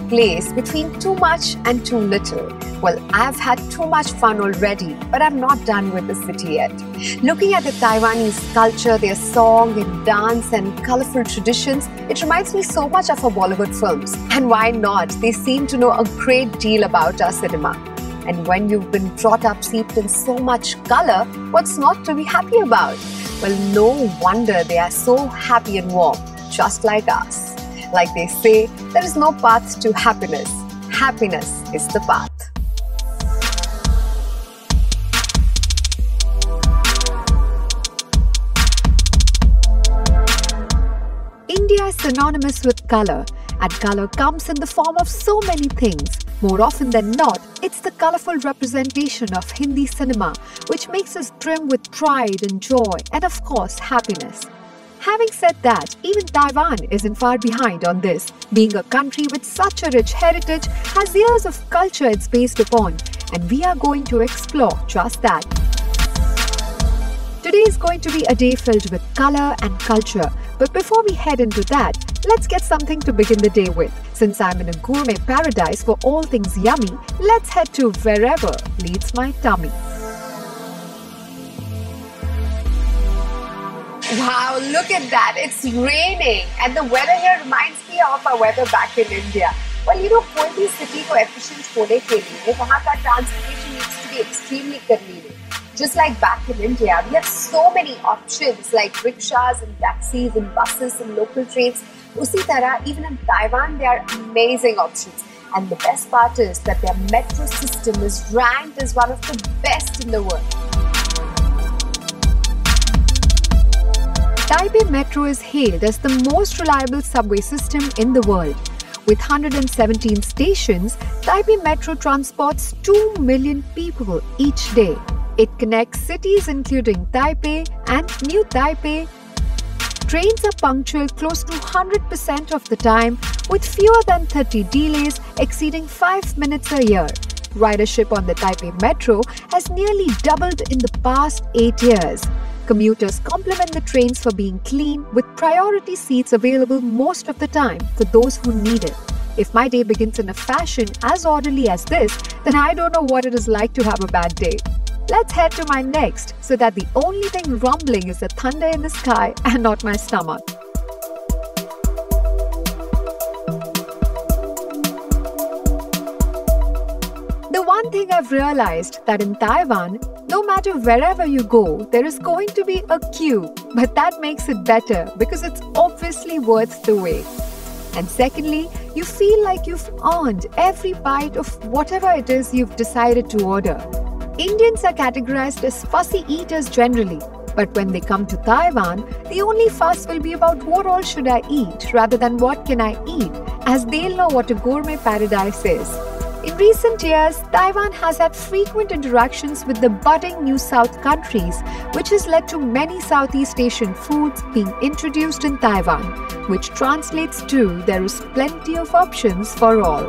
place between too much and too little. Well, I've had too much fun already, but I'm not done with the city yet. Looking at the Taiwanese culture, their song and dance and colorful traditions, it reminds me so much of our Bollywood films. And why not? They seem to know a great deal about our cinema. And when you've been brought up steeped in so much color, what's not to be happy about? Well, no wonder they are so happy and warm, just like us. Like they say, there is no path to happiness. Happiness is the path. India is synonymous with color, and color comes in the form of so many things. More often than not, it's the colorful representation of Hindi cinema, which makes us brim with pride and joy and, of course, happiness. Having said that, even Taiwan isn't far behind on this. Being a country with such a rich heritage, has years of culture it's based upon, and we are going to explore just that. Today is going to be a day filled with color and culture. But before we head into that, let's get something to begin the day with. Since I'm in a gourmet paradise for all things yummy, let's head to wherever leads my tummy. Wow, look at that. It's raining and the weather here reminds me of our weather back in India. Well, कोई भी city को efficient होने के लिए वहाँ का transportation needs to be extremely convenient. Just like back in India, we have so many options like rickshaws and taxis and buses and local trains. Usi tarah, even in Taiwan, there are amazing options. And the best part is that their metro system is ranked as one of the best in the world. Taipei Metro is hailed as the most reliable subway system in the world. With 117 stations, Taipei Metro transports 2 million people each day. It connects cities including Taipei and New Taipei. Trains are punctual close to 100% of the time, with fewer than 30 delays exceeding 5 minutes a year. Ridership on the Taipei Metro has nearly doubled in the past 8 years. Commuters compliment the trains for being clean, with priority seats available most of the time for those who need it. If my day begins in a fashion as orderly as this, then I don't know what it is like to have a bad day. Let's head to my next, so that the only thing rumbling is the thunder in the sky and not my stomach. The one thing I've realized that in Taiwan, no matter wherever you go, there is going to be a queue. But that makes it better because it's obviously worth the wait. And secondly, you feel like you've earned every bite of whatever it is you've decided to order. Indians are categorized as fussy eaters generally, but when they come to Taiwan, the only fuss will be about what all should I eat rather than what can I eat, as they'll know what a gourmet paradise is. In recent years, Taiwan has had frequent interactions with the budding New South countries, which has led to many Southeast Asian foods being introduced in Taiwan, which translates to there is plenty of options for all.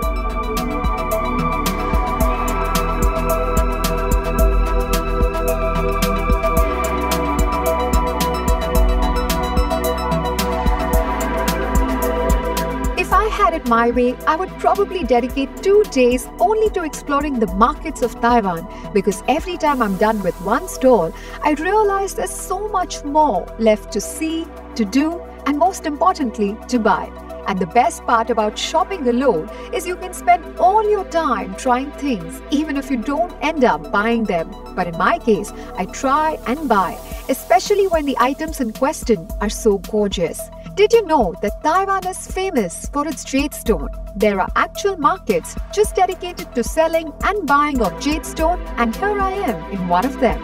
Had it my way, I would probably dedicate 2 days only to exploring the markets of Taiwan, because every time I'm done with one store, I realize there's so much more left to see, to do, and most importantly, to buy. And the best part about shopping alone is you can spend all your time trying things, even if you don't end up buying them. But in my case, I try and buy, especially when the items in question are so gorgeous. Did you know that Taiwan is famous for its jade stone? There are actual markets just dedicated to selling and buying of jade stone, and here I am in one of them.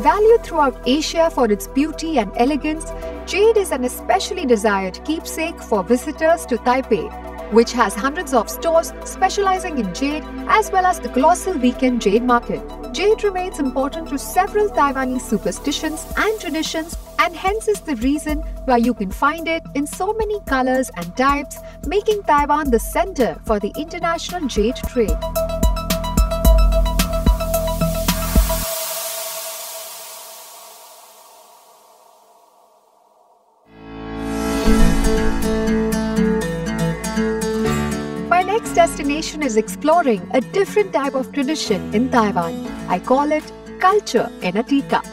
Valued throughout Asia for its beauty and elegance, jade is an especially desired keepsake for visitors to Taipei, which has hundreds of stores specializing in jade, as well as the colossal weekend jade market. Jade remains important to several Taiwanese superstitions and traditions, and hence is the reason why you can find it in so many colors and types, making Taiwan the center for the international jade trade. next destination is exploring a different type of tradition in Taiwan. I call it culture in a teacup.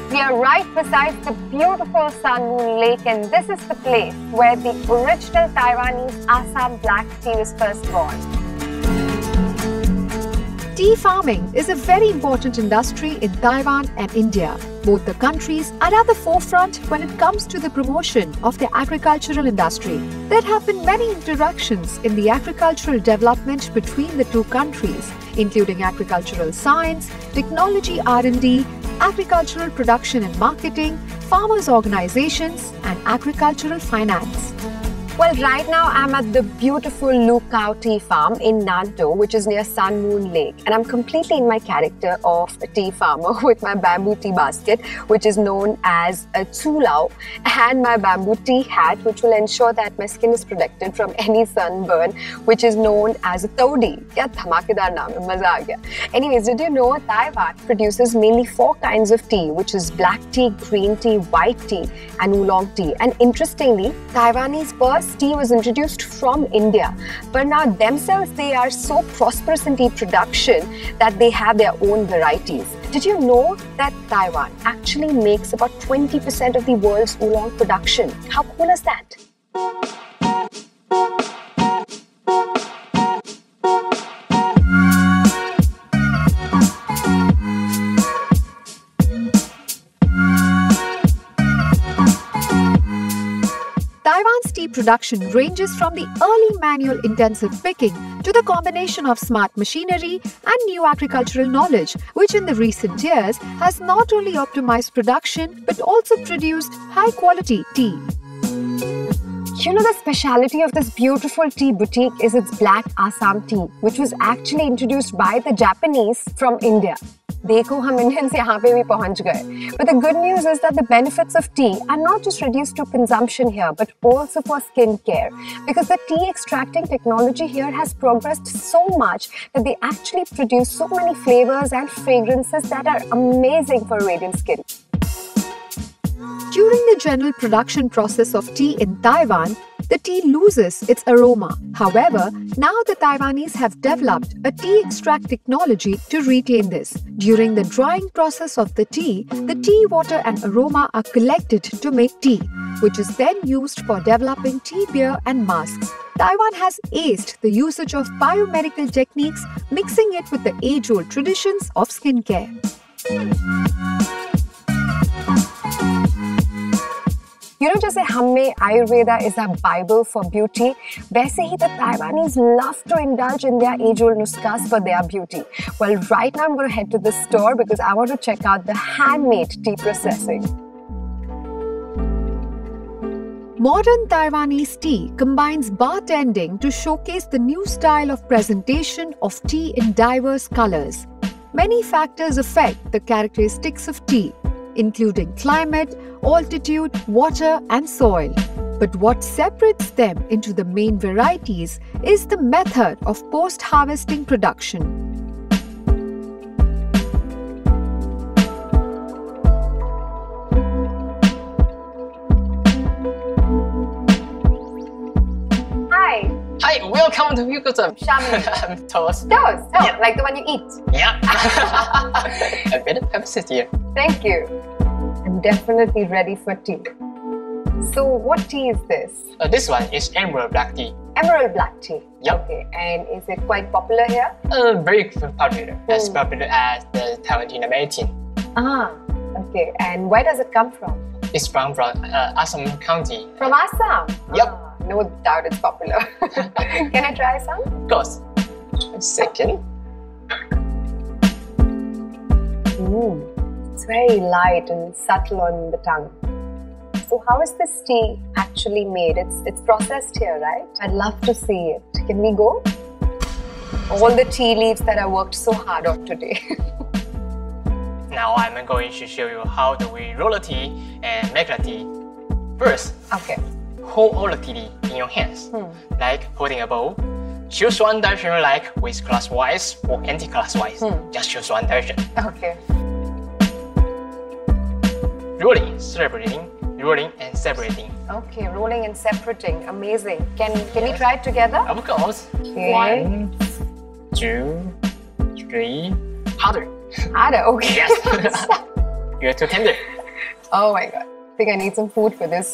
We are right beside the beautiful Sun Moon Lake, and this is the place where the original Taiwanese Assam black tea was first born. Tea farming is a very important industry in Taiwan and India. Both the countries are at the forefront when it comes to the promotion of the agricultural industry. There have been many interactions in the agricultural development between the two countries, including agricultural science, technology R&D, agricultural production and marketing, farmers' organizations, and agricultural finance. Well, right now I'm at the beautiful Lukau Tea Farm in Nantou, which is near Sun Moon Lake. And I'm completely in my character of a tea farmer with my bamboo tea basket, which is known as a Tsulao, and my bamboo tea hat, which will ensure that my skin is protected from any sunburn, which is known as a Todi. Kya dhamakedar naam hai, maza aa gaya. Anyways, did you know Taiwan produces mainly 4 kinds of tea, which is black tea, green tea, white tea, and oolong tea. And interestingly, Taiwanese first tea was introduced from India, but now themselves they are so prosperous in tea production that they have their own varieties. Did you know that Taiwan actually makes about 20% of the world's oolong production? How cool is that? Taiwan's tea production ranges from the early manual intensive picking to the combination of smart machinery and new agricultural knowledge, which in the recent years has not only optimized production but also produced high quality tea. You know, the speciality of this beautiful tea boutique is its black Assam tea, which was actually introduced by the Japanese from India. देखो हम Indians यहाँ पे भी पहुँच गए. But the good news is that the benefits of tea are not just reduced to consumption here, but also for skin care. Because the tea extracting technology here has progressed so much that they actually produce so many flavors and fragrances that are amazing for radiant skin. During the general production process of tea in Taiwan, the tea loses its aroma. However, now the Taiwanese have developed a tea extract technology to retain this. During the drying process of the tea water and aroma are collected to make tea, which is then used for developing tea beer and masks. Taiwan has aced the usage of biomedical techniques, mixing it with the age-old traditions of skincare. You know, जैसे हम में Ayurveda is a Bible for beauty, वैसे ही the Taiwanese love to indulge in their age-old nuskas for their beauty. Well, right now I'm going to head to the store because I want to check out the handmade tea processing. Modern Taiwanese tea combines bartending to showcase the new style of presentation of tea in diverse colors. Many factors affect the characteristics of tea, including climate, altitude, water, and soil. But what separates them into the main varieties is the method of post-harvesting production. Hi, welcome to Yukotam. Shamini. Toast. Toast? Oh, yeah. Like the one you eat? Yeah. A bit of sit here. Thank you. I'm definitely ready for tea. So, what tea is this? This one is Emerald Black Tea. Emerald Black Tea? Yep. Okay, and is it quite popular here? Very popular. As popular as the Taiwan tea number 18. Ah, okay. And where does it come from? It's from Assam County. From Assam? Yep. Ah, no doubt it's popular. Can I try some? Of course. A second. It's very light and subtle on the tongue. So how is this tea actually made? It's processed here, right? I'd love to see it. Can we go? All the tea leaves that I worked so hard on today. Now I'm going to show you how do we roll the tea and make the tea. First, okay. Hold all the tea in your hands, like holding a bowl. Choose one direction you like, with clockwise or anti-clockwise. Just choose one direction. Okay. Rolling, separating, rolling and separating. Okay, rolling and separating. Amazing. Can we try it together? Of course. Okay. 1, 2, 3. Harder. Harder, okay. Yes. You're too tender. Oh my god. I think I need some food for this.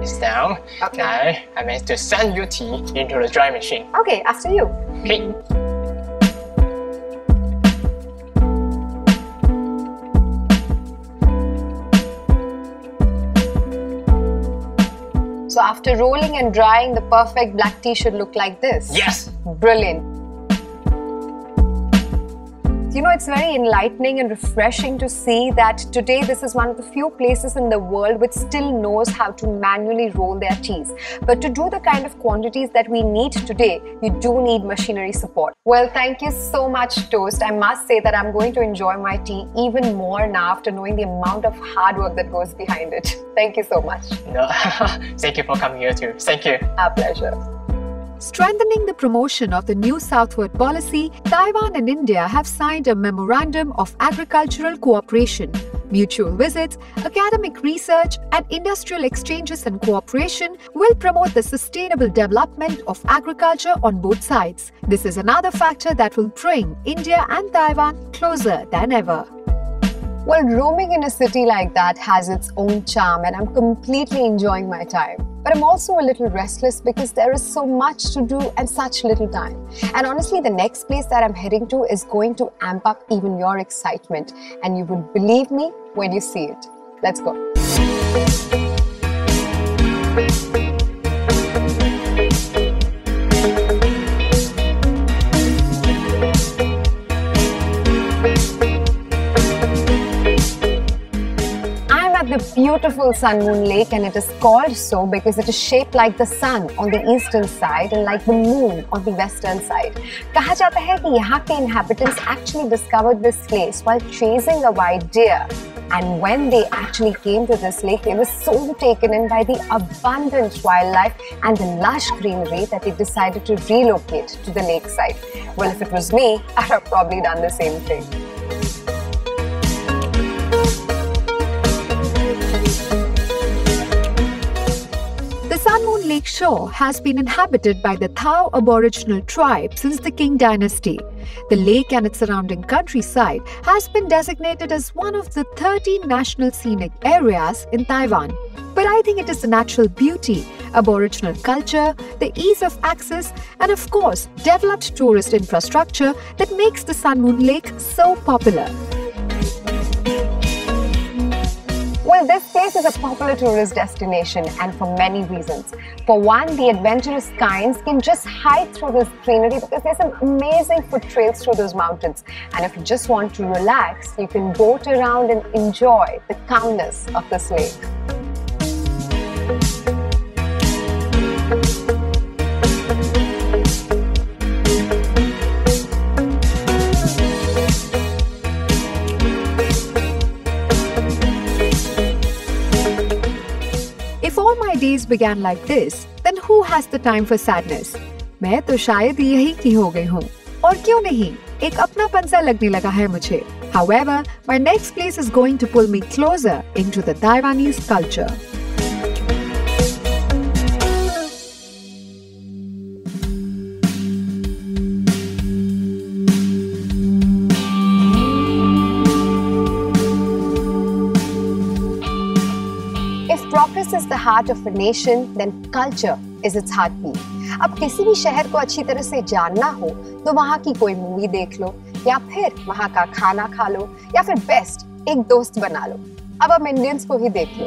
It's down. Okay. Now I'm going to send your tea into the dry machine. Okay, after you. Okay. So after rolling and drying, the perfect black tea should look like this. Yes. Brilliant. You know, it's very enlightening and refreshing to see that today this is one of the few places in the world which still knows how to manually roll their teas. But to do the kind of quantities that we need today, you do need machinery support. Well, thank you so much, Toast. I must say that I'm going to enjoy my tea even more now after knowing the amount of hard work that goes behind it. Thank you so much. No. Thank you for coming here too. Thank you. Our pleasure. Strengthening the promotion of the new southward policy, Taiwan and India have signed a memorandum of agricultural cooperation. Mutual visits, academic research, and industrial exchanges and cooperation will promote the sustainable development of agriculture on both sides. This is another factor that will bring India and Taiwan closer than ever. Well, roaming in a city like that has its own charm, and I'm completely enjoying my time. But I'm also a little restless because there is so much to do and such little time. And honestly, the next place that I'm heading to is going to amp up even your excitement. And you will believe me when you see it. Let's go. The beautiful Sun Moon Lake, and it is called so because it is shaped like the sun on the eastern side and like the moon on the western side. कहा जाता है कि यहाँ के inhabitants actually discovered this place while chasing a white deer. And when they actually came to this lake, they were so taken in by the abundant wildlife and the lush greenery that they decided to relocate to the lakeside. Well, if it was me, I'd have probably done the same thing. The Sun Moon Lake shore has been inhabited by the Thao Aboriginal tribe since the Qing dynasty. The lake and its surrounding countryside has been designated as one of the 13 national scenic areas in Taiwan. But I think it is the natural beauty, Aboriginal culture, the ease of access, and of course, developed tourist infrastructure that makes the Sun Moon Lake so popular. Well, this place is a popular tourist destination, and for many reasons. For one, the adventurous kinds can just hike through this greenery because there's some amazing foot trails through those mountains. And if you just want to relax, you can boat around and enjoy the calmness of this lake. If all my days began like this, then who has the time for sadness? मैं तो शायद यही की हो गई हूँ। और क्यों नहीं? एक अपनापन सा लगने लगा है मुझे. However, my next place is going to pull me closer into the Taiwanese culture. Progress is the heart of a nation, then culture is its heartbeat. अब किसी भी शहर को अच्छी तरह से जानना हो तो वहाँ की कोई मूवी देख लो, या फिर वहाँ का खाना खा लो, या फिर बेस्ट एक दोस्त बना लो. अब हम इंडियंस को ही देख लो.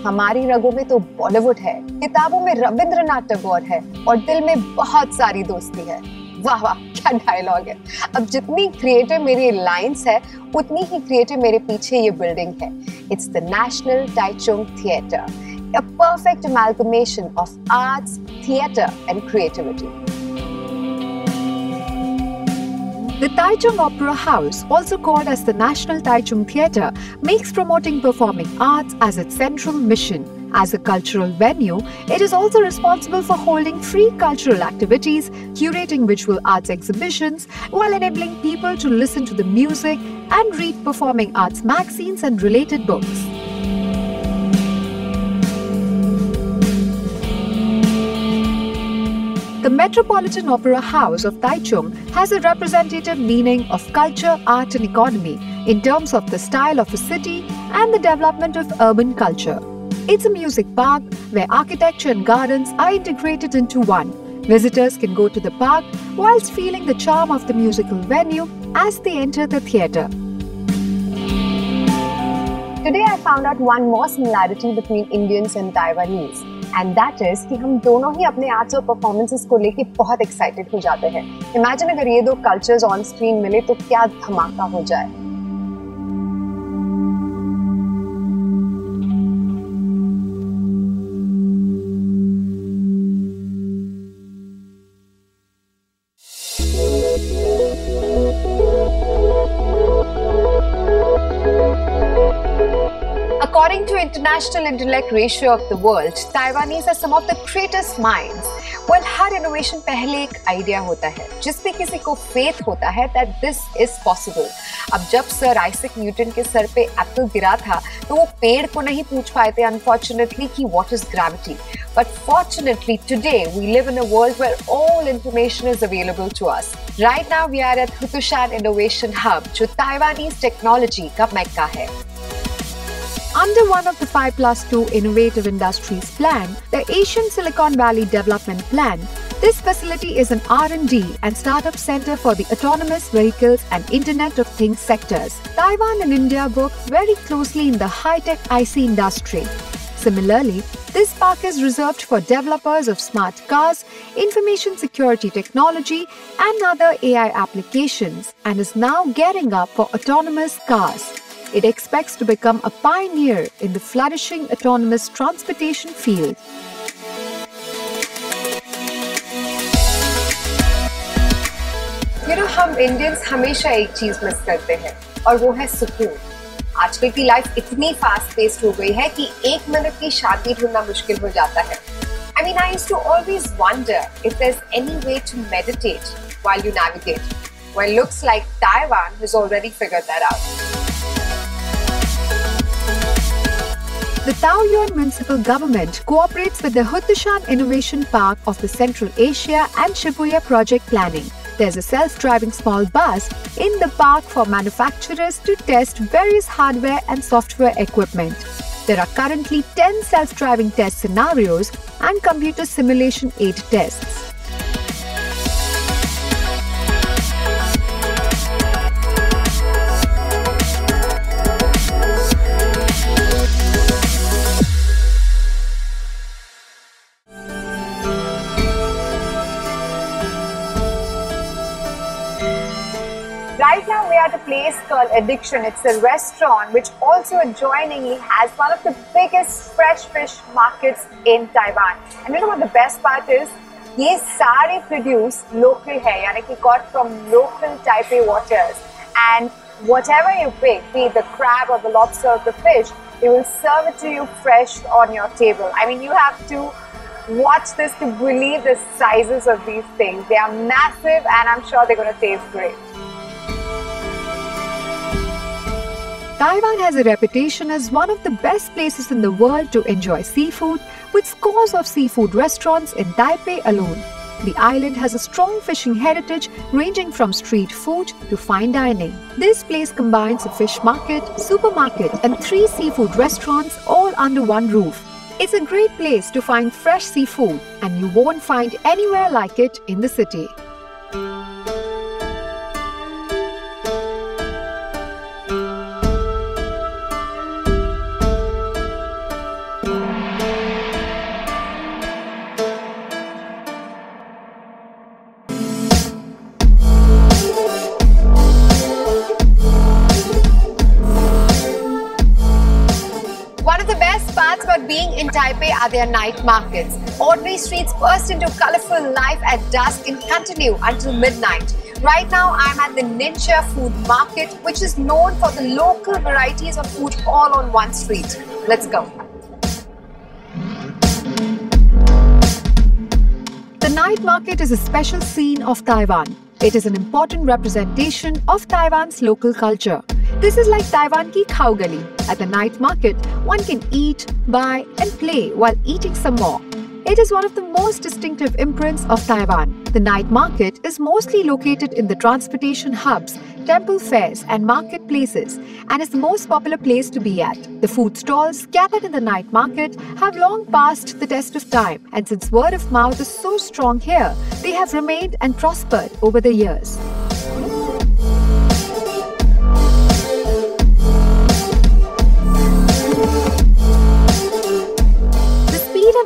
हमारी रगों में तो बॉलीवुड है, किताबों में रविंद्रनाथ टैगोर है और दिल में बहुत सारी दोस्ती है. वाह वाह, क्या डायलॉग है. अब जितनी क्रिएटिव मेरी लाइंस है, उतनी ही क्रिएटिव मेरे पीछे ये बिल्डिंग है. It's the National Taichung Theatre, a perfect amalgamation of arts, theatre and creativity. The Taichung Opera House, also called as the National Taichung Theatre, makes promoting performing arts as its central mission. As a cultural venue, it is also responsible for holding free cultural activities, curating visual arts exhibitions, while enabling people to listen to the music and read performing arts magazines and related books. The Metropolitan Opera House of Taichung has a representative meaning of culture, art and economy in terms of the style of a city and the development of urban culture. It's a music park where architecture and gardens are integrated into one. Visitors can go to the park whilst feeling the charm of the musical venue as they enter the theatre. Today I found out one more similarity between Indians and Taiwanese. And that is कि हम दोनों ही अपने arts और performances को लेके बहुत excited हो जाते हैं. इमेजिन अगर ये दो कल्चर्स ऑन स्क्रीन मिले तो क्या धमाका हो जाए. According to International Intellect Ratio of the world, Taiwanese are some of the greatest minds. Well, her innovation पहले एक idea होता है, जिसपे किसी को faith होता है that this is possible. अब जब Sir Isaac Newton के सर पे एप्पल गिरा था, तो वो पेड़ को नहीं पूछ पाए थे unfortunately कि what is gravity. But fortunately today we live in a world where all information is available to us. Right now we are at Hutushan Innovation Hub, जो Taiwanese technology का mecca है. Under one of the 5+2 Innovative Industries Plan, the Asian Silicon Valley Development Plan, this facility is an R&D and startup center for the autonomous vehicles and Internet of Things sectors. Taiwan and India work very closely in the high-tech IC industry. Similarly, this park is reserved for developers of smart cars, information security technology, and other AI applications, and is now gearing up for autonomous cars. It expects to become a pioneer in the flourishing autonomous transportation field. You know, हम Indians हमेशा एक चीज miss करते हैं और वो है सुकून. आजकल की लाइफ इतनी फास्ट पेस्ड हो गई है कि एक मिनट की शांति ढूंढना मुश्किल हो जाता है. I mean, I used to always wonder if there's any way to meditate while you navigate. Well, looks like Taiwan has already figured that out. The Taoyuan municipal government cooperates with the Hutushan Innovation Park of the Central Asia and Shibuya project planning. There's a self-driving small bus in the park for manufacturers to test various hardware and software equipment. There are currently 10 self-driving test scenarios and computer simulation aid tests. Right now we are at a place called Addiction. It's a restaurant which also adjoiningly has one of the biggest fresh fish markets in Taiwan. And you know what the best part is? ये सारे produce local है, यानी कि caught from local Taipei waters. And whatever you pick, be it the crab or the lobster or the fish, they will serve it to you fresh on your table. I mean, you have to watch this to believe the sizes of these things. They are massive and I'm sure they're going to taste great. Taiwan has a reputation as one of the best places in the world to enjoy seafood, with scores of seafood restaurants in Taipei alone. The island has a strong fishing heritage ranging from street food to fine dining. This place combines a fish market, supermarket and 3 seafood restaurants all under one roof. It's a great place to find fresh seafood and you won't find anywhere like it in the city. Being in Taipei are their night markets. Ordinary streets burst into colorful life at dusk and continue until midnight. Right now, I'm at the Ninja Food Market, which is known for the local varieties of food all on one street. Let's go. night market is a special scene of Taiwan. It is an important representation of Taiwan's local culture. This is like Taiwan ki Khao Gali. At the night market, one can eat, buy, and play while eating some more. It is one of the most distinctive imprints of Taiwan. The night market is mostly located in the transportation hubs, temple fairs, and marketplaces, and is the most popular place to be at. The food stalls gathered in the night market have long passed the test of time, and since word of mouth is so strong here, they have remained and prospered over the years.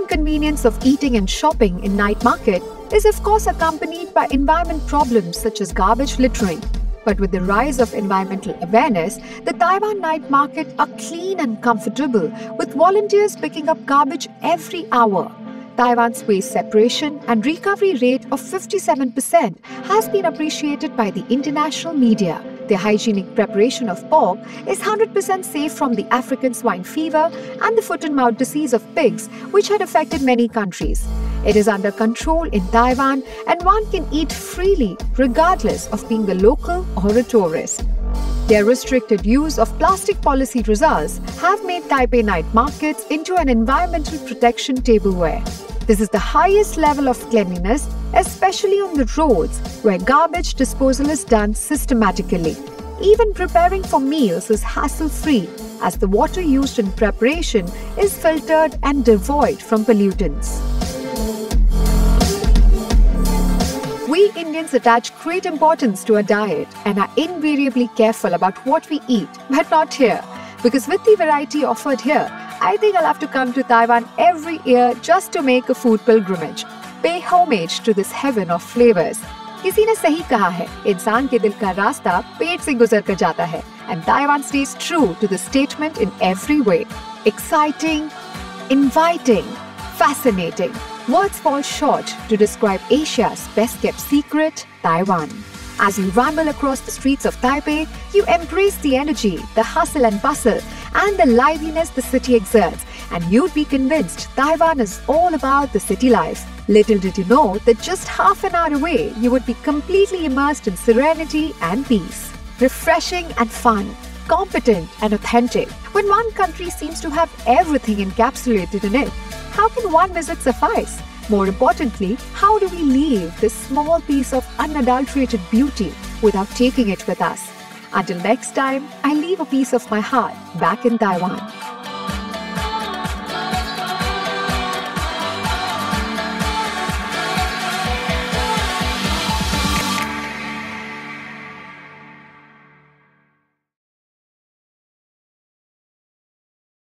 Convenience of eating and shopping in night market is of course accompanied by environment problems such as garbage littering. But with the rise of environmental awareness, the Taiwan night market are clean and comfortable, with volunteers picking up garbage every hour. Taiwan's waste separation and recovery rate of 57% has been appreciated by the international media. The hygienic preparation of pork is 100% safe from the African swine fever and the foot and mouth disease of pigs, which had affected many countries. It is under control in Taiwan, and one can eat freely regardless of being a local or a tourist. Their restricted use of plastic policy results have made Taipei night markets into an environmental protection tableware. This is the highest level of cleanliness, especially on the roads where garbage disposal is done systematically. Even preparing for meals is hassle-free, as the water used in preparation is filtered and devoid from pollutants. We Indians attach great importance to our diet and are invariably careful about what we eat, but not here. Because with the variety offered here, I think I'll have to come to Taiwan every year just to make a food pilgrimage. Pay homage to this heaven of flavors. किसी ने सही कहा है, इंसान के दिल का रास्ता पेट से गुजर कर जाता है. And Taiwan stays true to the statement in every way. Exciting, inviting, fascinating. Words fall short to describe Asia's best-kept secret, Taiwan. As you ramble across the streets of Taipei, you embrace the energy, the hustle and bustle, and the liveliness the city exerts, and you'd be convinced Taiwan is all about the city life. Little did you know that just half an hour away, you would be completely immersed in serenity and peace. Refreshing and fun, competent and authentic. When one country seems to have everything encapsulated in it, how can one visit suffice? More importantly, how do we leave this small piece of unadulterated beauty without taking it with us? Until next time, I leave a piece of my heart back in Taiwan.